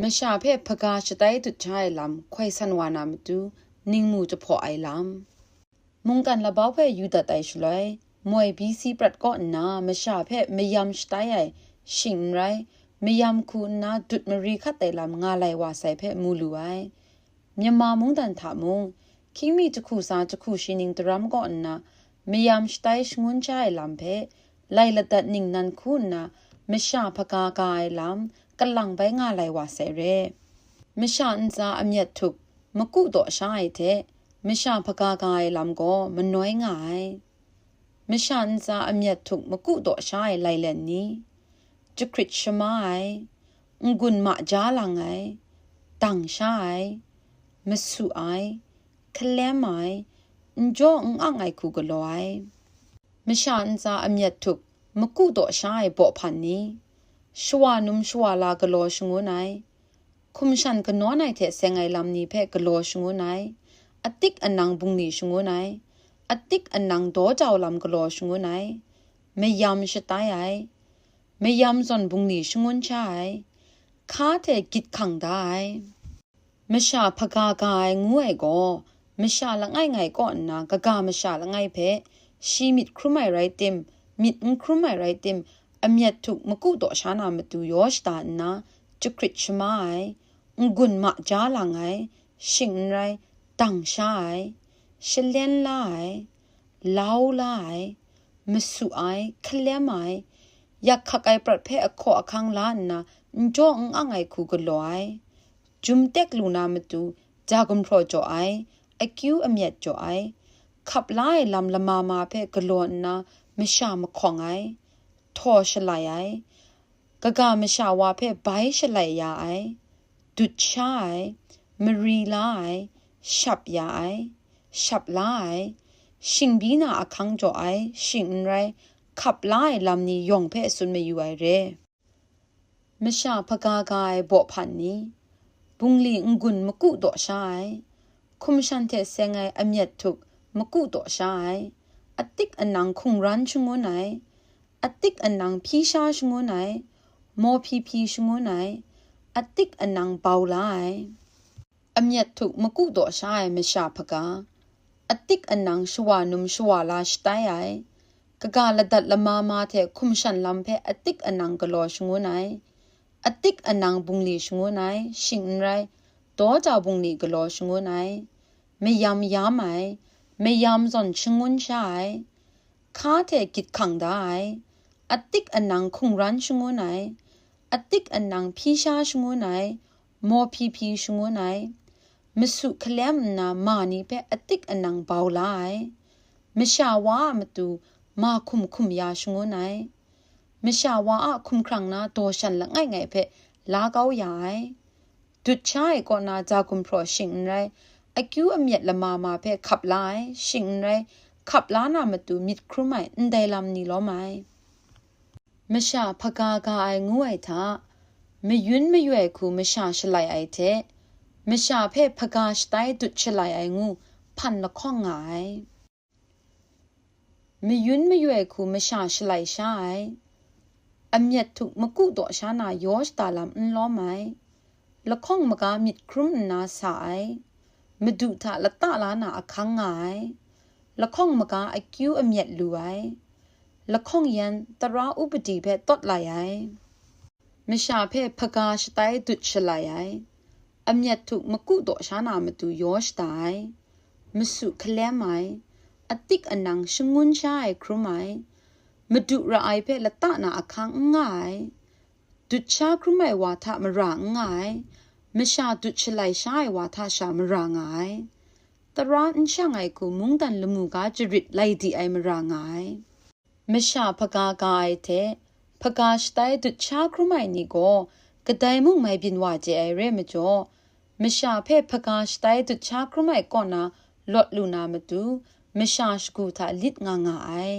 มชาเพพกาชไตตุดชายลำควายสันวานามตุนิ่งมูจะพอไอลำมุงกันละบ้าเพยูดัดไอชลอยมวยบีซีปรัดก่อนนามชาเพไม่ยำสไตไอชิงไรไม่ยำคุณนาดุดมรีคัดไตลำงาไลวาใส่เพมูลูไอมีมามุงดันถามุงคิมีจะคู่สาจะคู่ชินิงตรำก่อนนาไม่ยำสไตชงวนชายลำเพไลละดัดนิ่งนันคุณนามชาพกากายลำกลังไปงาไลวาเสเรมชาอันซาอเมียทุกมกุดอชายเทมชาพกากายลำก็มันน้อยง่ายมชาอันซาอเมียทุกมกุดอชายไลเลนนี้จุคริตชมายงุนมาจาลังไงตังชายมสุไอคลมไอจ่ออ่างไอคูกลอยมชาอันซาอเมียทุกมกุดอชายบ่พันนี้ชวานุมชวาลากลอชงูไนคุมชันกนอนไอเทเซงไอลำนี้เพกลอชงูไนอติกอันนังบุงนีชงูไนอติกอันนังโดเจ้าลำกลอชงูไนไม่ยำชะตายไอไม่ยำซอนบุงนีชงวนชายข้าเทกิดขังได้ไม่ชาพกากายงูไอก็ไม่ชาละไงไงก่อนนะกะกาไม่ชาละไงเพชีมิดครุไมไรเต็มมิดครุไมไรเต็มอเมียทุกมกุดอชานามาดูยอชตานะจุคริตชมายงุนมาจาลังไอชิงไรตังชายเชเลนไลลาวไลมสุไอคลมไออยากขักไอประเภทอขอคังล้านนะจ่ออ่างไอคูกลอยจุมเต็กลูนามาดูจากุมพรจ่อไอคิวอเมียจ่อไอขับไล่ลำละมาเพกลอนนะไม่ชามของไอทอชลายไอกะกามชาวาเพใบชลายยาไอดุดชายมรีลายฉับยาไอฉับลายชิงบีนาอคังจ่อไอชิงไรขับไล่ลำนี้ยองเพสุนไม่อยู่ไอเร่มชาพกากายบ่พันนี้บุงลีงุนมกุดอชายคุมชันเทเซงไออเมียทุกมกุดอชายอติกอันนังคงรันชงวนไออติกอันนังพีชาชงวนไอโมพีชงวนไออติกอันนังเบาไลอเมียทุกมกุดอชายมชาพกาอติกอันนังชวานุมชวาลาชไตไอกะกาละดัดละมาเทคุมชันลำเพอติกอันนังกลอชงวนไออติกอันนังบุงลีชงวนไอชิงไรโตเจ้าบุงลีกลอชงวนไอไม่ยำยามไอไม่ยำซอนชงวนชายข้าเทกิดขังได้อติกอันนังคงรันชงวนไออติกอันนังพีชาชงวนไอโมพีชงวนไอมสุคลมนามานีเพอติกอันนังเบาไลมชาวามาตูมาคุมยาชงวนไอมชาวาคุมครั้งนาโตฉันละไงเพลาเกายายดุดชายก่อนนาจากุมพรชิงไรอคิวอเมียละมาเพขับไลชิงไรขับล้านามาตูมิดครุไมอันใดลำนี้ล้อไหมมชาพกากาไองูไอท่าไม่ยุนไม่ย่วยคูมชาชลายไอเทมชาเพพกาสไตดุดชลายไองูพันละข้องไงไม่ยุนไม่ย่วยคูมชาชลายชายอเมียทุกมกุดอชานายอชตาลำอันล้อไหมละข้องมกามิดครุมนาสายมดุทะละตาลานาอคังไงละข้องมกาไอคิวอเมียลูไอละข้องยันตราอุปดีเพตดลายไอมชาเพพกาสไตดุดชลายไออเมียทุกมกุดอชานามาดูยอชตายมสุคลมไออติกอันนังชงุนชายครุไมมดุระไอเพละตานาอคังง่ายดุดชาครุไมวาทะมรางง่ายมชาดุดชลายชายวาทะชามรางง่ายตราอันช่างไอกูมุงดันละมูกาจริตไลดีไอมรางง่ายมชาพกากายเทพกาสไตดุดชาครุไมนี่ก็กระไดมุงไม่บินว่าเจไอเรมจ่อมชาเพพกาสไตดุดชาครุไมก่อนนะลดลูนามาดูมชาสกูทะลิดง่าย